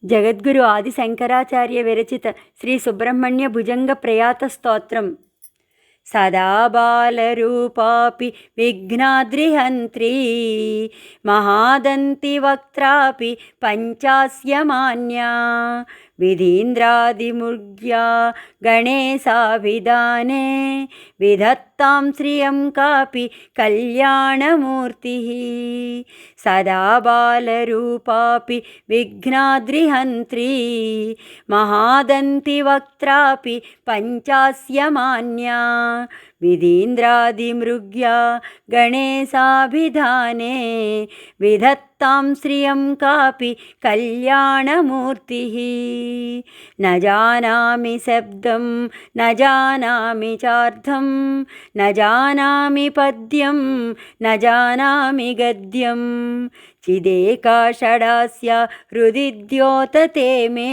జగద్గురు ఆది శంకరాచార్య విరచిత శ్రీ సుబ్రహ్మణ్య భుజంగ ప్రయాత స్తోత్రం. సదా బాలరూపాపి విఘ్నాద్రిహంత్రీ మహాదంతి వక్త్రాపి పంచాస్యమాన్యా విధీంద్రాదిముర్గ్యా గణేశాభిధానే విధత్తాం శ్రియం కాపి కళ్యాణమూర్తి. సదా బాలరూపాపి విఘ్నాద్రిహంత్రీ మహాదంతి వక్త్రాపి పంచాస్యమాన్యా విధీంద్రాదిమృగ్యా గణేశాభిధానే విధత్తాం శ్రియం కాపి కళ్యాణమూర్తి. న జానామి శబ్దం న జానామి చార్థం న జానామి పద్యం న జానామి గద్యం చిదేకాషడాస్య హృది ద్యోతతే మే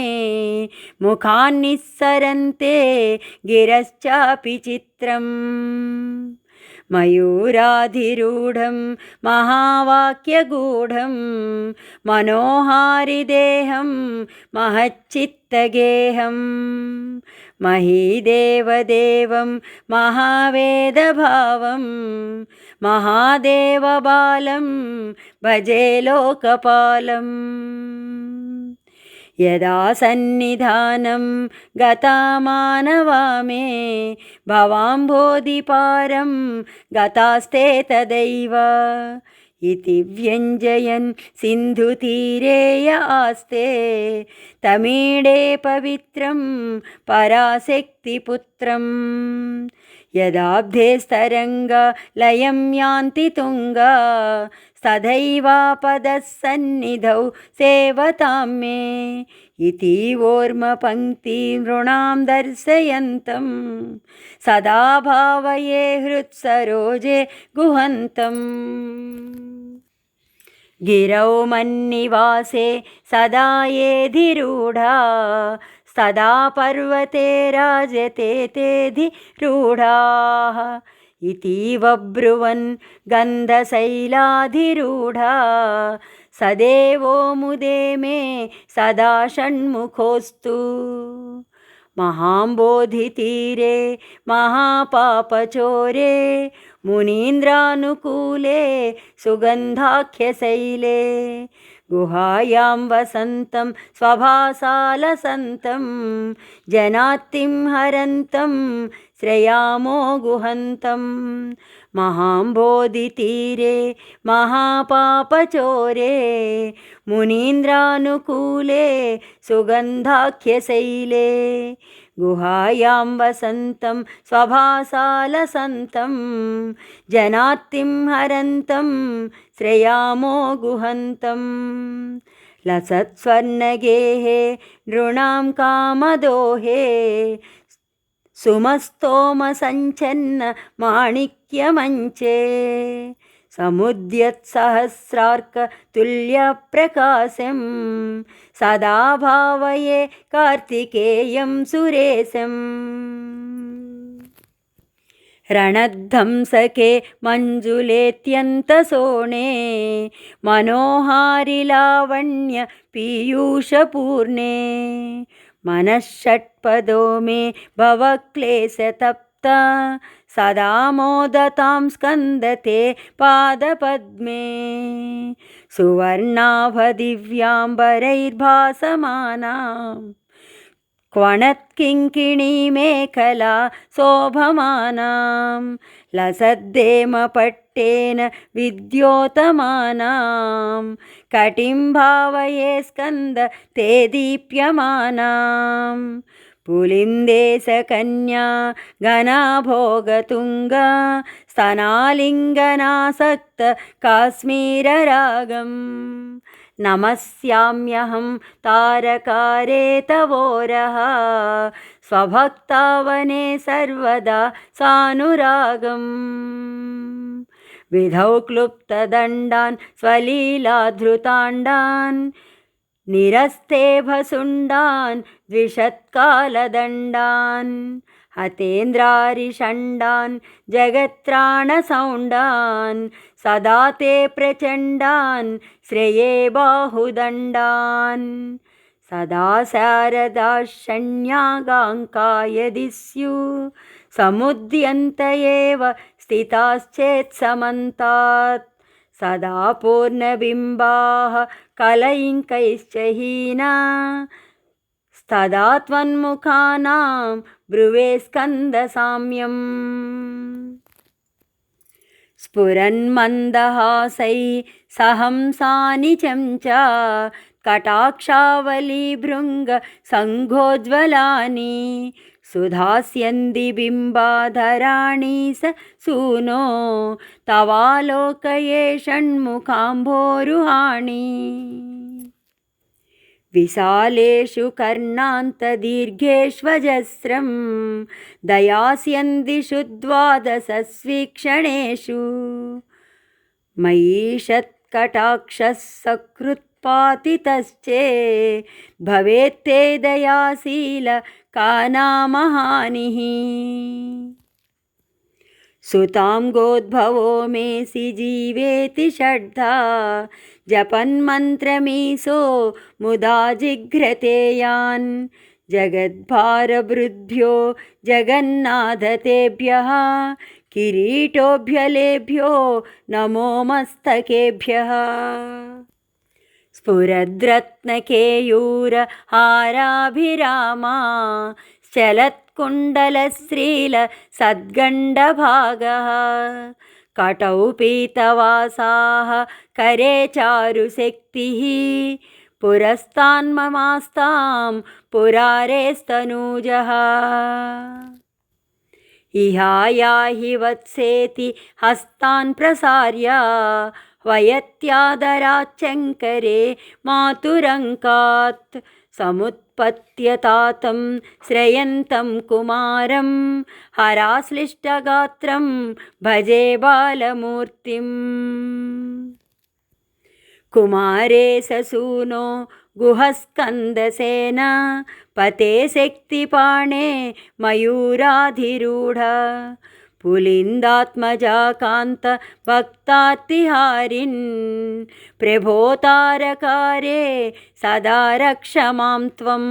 ముఖాన్నిస్సరంతే గిరశ్చాపి చిత్రం. మయూరాధిరూఢం మహావాక్యగూఢం మనోహారిదేహం మహచ్చిత్తగేహం మహీదేవదేవం మహావేదభావం మహాదేవబాలం భజే లోకపాలం. యదా సన్నిధానం గతా మానవా మే భవాంబోధిపారం గతాస్తే తదైవ ఇతి వ్యంజయన్ సింధుతీరేయ ఆస్తే తమీడే పవిత్రం పరాశక్తిపుత్రం. యదాబ్ధేస్తరంగా లయం యాంతి తుంగా సదైవాపదసన్నిధౌ సేవతాం మే ఇతి ఓర్మ పంక్తి నృణాం దర్శయంతం సదా భావయే హృత్సరోజే గుహంతం. గిరౌ మన్నివాసే సదా ఏధిరూఢా సదా పర్వతే రాజతే తేధిరూఢాః ఇతీవ బ్రువన్ గంధశైలాధిరూఢా సదేవో ముదే మే సదా షణ్ముఖోస్తు. మహాంబోధితీరే మహాపాపచోరే మునీంద్రానుకూలే సుగంధాఖ్యశైలే గుహాయాం వసంతం స్వభాసాలసంతం జనాత్తిం హరంతం శ్రేయామో గుహంతం. మహాంబోధితీరే మహాపాపచోరే మునీంద్రానుకూలే సుగంధాఖ్యశైలే గుహాయాం వసంతం స్వభాసాలసంతం జనాత్తిం హరంతం శ్రేయామో గుహంతం. లసత్స్వర్ణగేహే నృణాం కామదోహే సుమస్తోమ సంచన్న మాణిక్యమంచే సముద్యత్సహస్రార్క తుల్యప్రకాశం సదా భావయే కార్తికేయం సురేశం. రణద్ధంసకే మంజులేత్యంతసోణే మనోహారి లావణ్య పీయూషపూర్ణే మనఃషట్పదో మే భవక్లేశతప్త సదా మోదతాం స్కందతే పాదపద్మే సువర్ణాభదివ్యాంబరైర్భాసమానాం క్వణత్కింకిణీమేఖలా శోభమానాం లసద్దేమపట్టేన విద్యోతమానాం కటిం భావయే స్కంద తే దీప్యమానాం. పులిందేశకన్యా ఘనాభోగతుంగా స్తనాలింగనాసక్త కాశ్మీరరాగం నమస్యామ్యహం తారకారే తవోరః స్వభక్తావనే సర్వదా సానురాగం. విధౌ క్లుప్తదండాన్ స్వలీలాధృతాండాన్ నిరస్తే భసుండాన్ ద్విషత్కాలదండాన్ హతేంద్రారిషండాన్ జగత్రాణసౌండాన్ సదా తే ప్రచండాన్ శ్రేయే బాహుదండాన్ सदा शारदाशण्यागाङ्का यदि स्युः समुद्यन्त एव स्थिताश्चेत्समन्तात् सदा पूर्णबिम्बाः कलङ्कैश्च हीना तदा त्वन्मुखानां ब्रुवे स्कन्दसाम्यम् स्फुरन्मन्दहासैः सहंसानि चञ्चा कटाक्षावलीभृङ्गसङ्घोज्ज्वलानि सुधास्यन्ति बिम्बाधराणि स सूनो तवालोकये षण्मुखाम्भोरुहाणि विशालेषु कर्णान्तदीर्घेष्वजस्रं दयास्यन्ति द्वादशस्वीक्षणेषु मयीषत्कटाक्षः सकृत्पातितश्चे भवेत्ते दयाशीलकानामहानिः सुतां गोद्भवो मेऽसि जीवेति षड्धा जपन्मन्त्रमीशो मुदा जिघ्रते यान् जगद्भारभृद्भ्यो जगन्नाथतेभ्यः किरीटोऽभ्यलेभ्यो नमो मस्तकेभ्यः स्फुरद्रत्नकेयूरहाराभिरामा चलत्कुण्डलश्रीलसद्गण्डभागः कटौ पीतवासाः करे चारुशक्तिः पुरस्तान्ममास्तां पुरारेस्तनूजः इहायाहि वत्सेति हस्तान् प्रसार्य वयत्यादराच्चङ्करे मातुरङ्कात् समुत्पत्यतातं श्रयन्तं कुमारं हराश्लिष्टगात्रं भजे बालमूर्तिम् कुमारे ससूनो गुहस्कन्दसेन पते शक्तिपाणे मयूराधिरूढ पुलिन्दात्मजाकान्त भक्तातिहारिन् प्रभोतारकारे सदा रक्ष मां त्वम्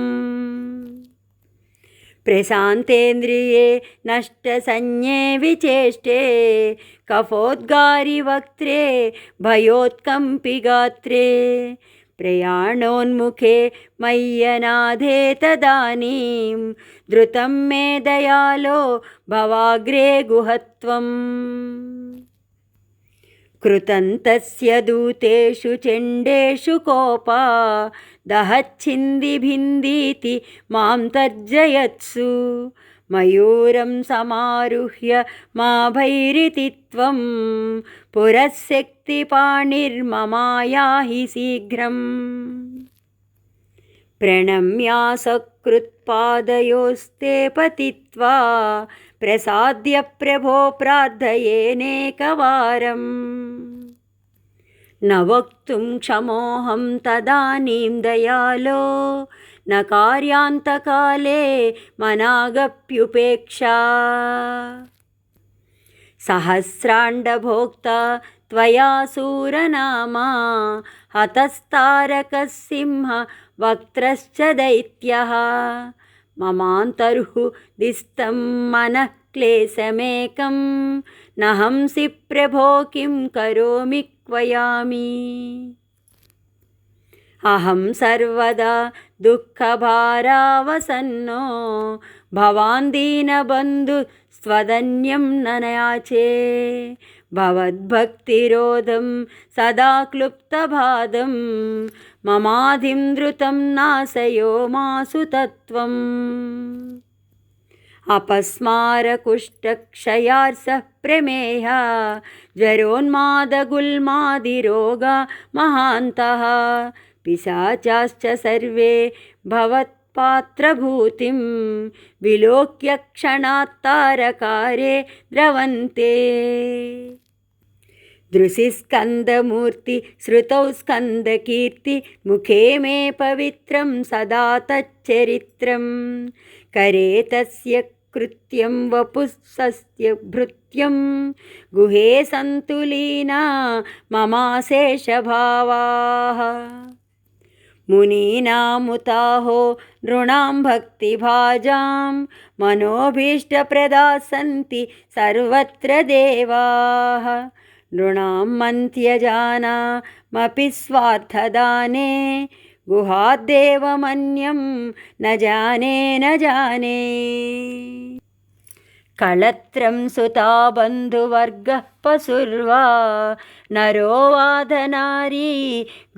प्रशान्तेन्द्रिये नष्टसंज्ञे विचेष्टे कफोद्गारिवक्त्रे भयोत्कम्पिगात्रे प्रयाणोन्मुखे मय्यनाधे तदानीं द्रुतं मे दयालो भवाग्रे गुहत्वम् कृतन्तस्य दूतेषु चण्डेषु कोपा दहच्छिन्दिभिन्दीति मां तर्जयत्सु मयूरं समारुह्य मा भैरिति त्वं पुरःशक्तिपाणिर्ममायाहि शीघ्रम् प्रणम्यासकृत्पादयोस्ते पतित्वा प्रसाद्य प्रभो प्रार्थयेनेकवारम् न वक्तुं क्षमोऽहं तदानीं दयालो न कार्यान्तकाले मनागप्युपेक्षा सहस्राण्डभोक्ता त्वया सूरनामा हतस्तारकः सिंह वक्त्रश्च दैत्यः ममान्तर्हुदिस्तं मनः क्लेशमेकं न हंसि प्रभो किं करोमि क्वयामि अहं सर्वदा दुःखभारावसन्नो भवान् दीनबन्धुस्त्वदन्यं न याचे भवद्भक्तिरोधं सदा क्लुप्तबाधं ममाधिं द्रुतं नाशयो मासु तत्त्वम् अपस्मारकुष्ठक्षयार्सः प्रमेहः ज्वरोन्मादगुल्मादिरोगा महान्तः पिशाचाश्च सर्वे भवत्पात्रभूतिं विलोक्य क्षणात्तारकारे द्रवन्ते दृशिस्कन्दमूर्ति श्रुतौ स्कन्दकीर्ति मुखे मे पवित्रं सदा तच्चरित्रं करे तस्य कृत्यं वपुःसस्य भृत्यं गुहे सन्तुलीना ममाशेषभावाः मुनीनामुताहो नृणां भक्तिभाजां मनोभीष्टप्रदाः सन्ति सर्वत्र देवाः नृणां मन्त्यजानामपि स्वार्थदाने गुहाद्देवमन्यं न जाने न जाने कळत्रं सुता बन्धुवर्गः पशुर्वा नरो वाधनारी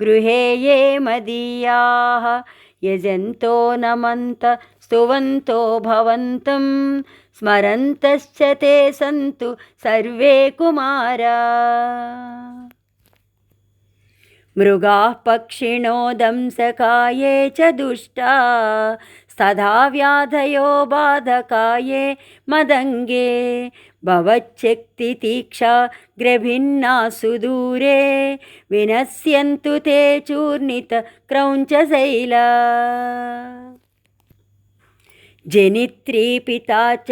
गृहे ये मदीयाः यजन्तो नमन्त स्तुवन्तो भवन्तं स्मरन्तश्च ते सन्तु सर्वे कुमारा मृगाः पक्षिणो दंसकाये च दुष्टा सदा व्याधयो बाधकाये मदङ्गे भवच्छक्तितीक्षा ग्रभिन्ना सुदूरे विनश्यन्तु ते चूर्णितक्रौञ्चशैला जनित्री पिता च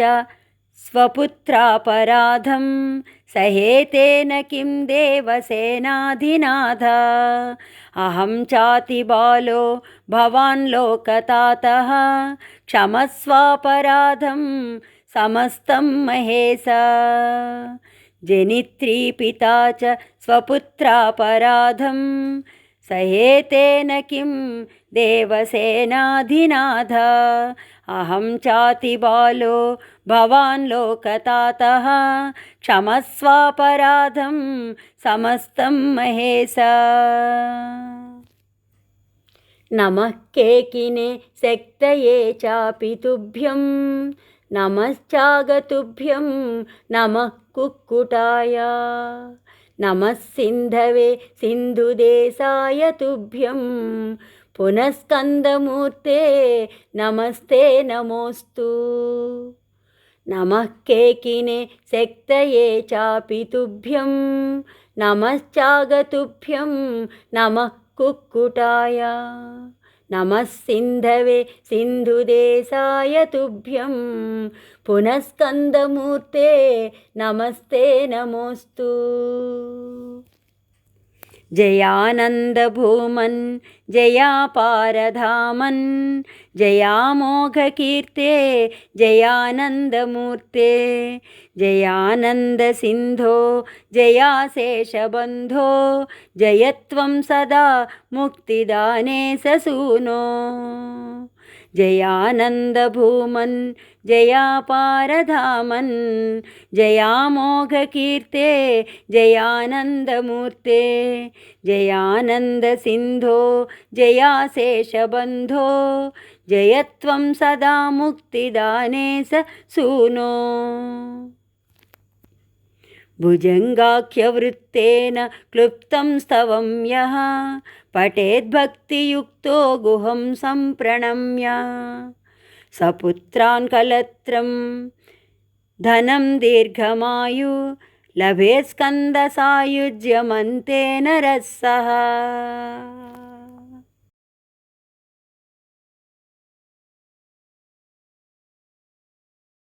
स्वपुत्रापराधं सहेतेन किं देवसेनाधिनाथ अहं चाति बालो भवान् लोकतातः क्षमस्वापराधं समस्तं महेश जनित्री पिता च स्वपुत्रापराधं सहेतेन किं देवसेनाधिनाथ अहं चाति बालो भवान् लोकतातः क्षमस्वापराधं समस्तं महेश नमः केकिने शक्तये चापि तुभ्यं नमश्चागतुभ्यं नमः कुक्कुटाय नमः सिन्धवे सिन्धुदेशाय तुभ्यं पुनस्कन्दमूर्ते नमस्ते नमोऽस्तु नमः केकिने शक्तये चापि तुभ्यं नमश्चागतुभ्यं नमः कुक्कुटाय नमः सिन्धवे सिन्धुदेशाय तुभ्यं पुनस्कन्दमूर्ते नमस्ते नमोऽस्तु जयानन्दभूमन् जयापारधामन् जयामोघकीर्ते जयानन्दमूर्ते जयानन्दसिन्धो जयाशेषबन्धो जयत्वं सदा मुक्तिदाने ससूनो जयानन्दभूमन् जयापारधामन् जयामोघकीर्ते जयानन्दमूर्ते जयानन्दसिन्धो जयाशेषबन्धो जयत्वं सदा मुक्तिदाने सूनो भुजङ्गाख्यवृत्तेन क्लुप्तं स्तवं यः पठेद्भक्तियुक्तो गुहं सम्प्रणम्य सपुत्रान् कलत्रं धनं दीर्घमायु लभेत् स्कन्दसायुज्यमन्ते नरः सः।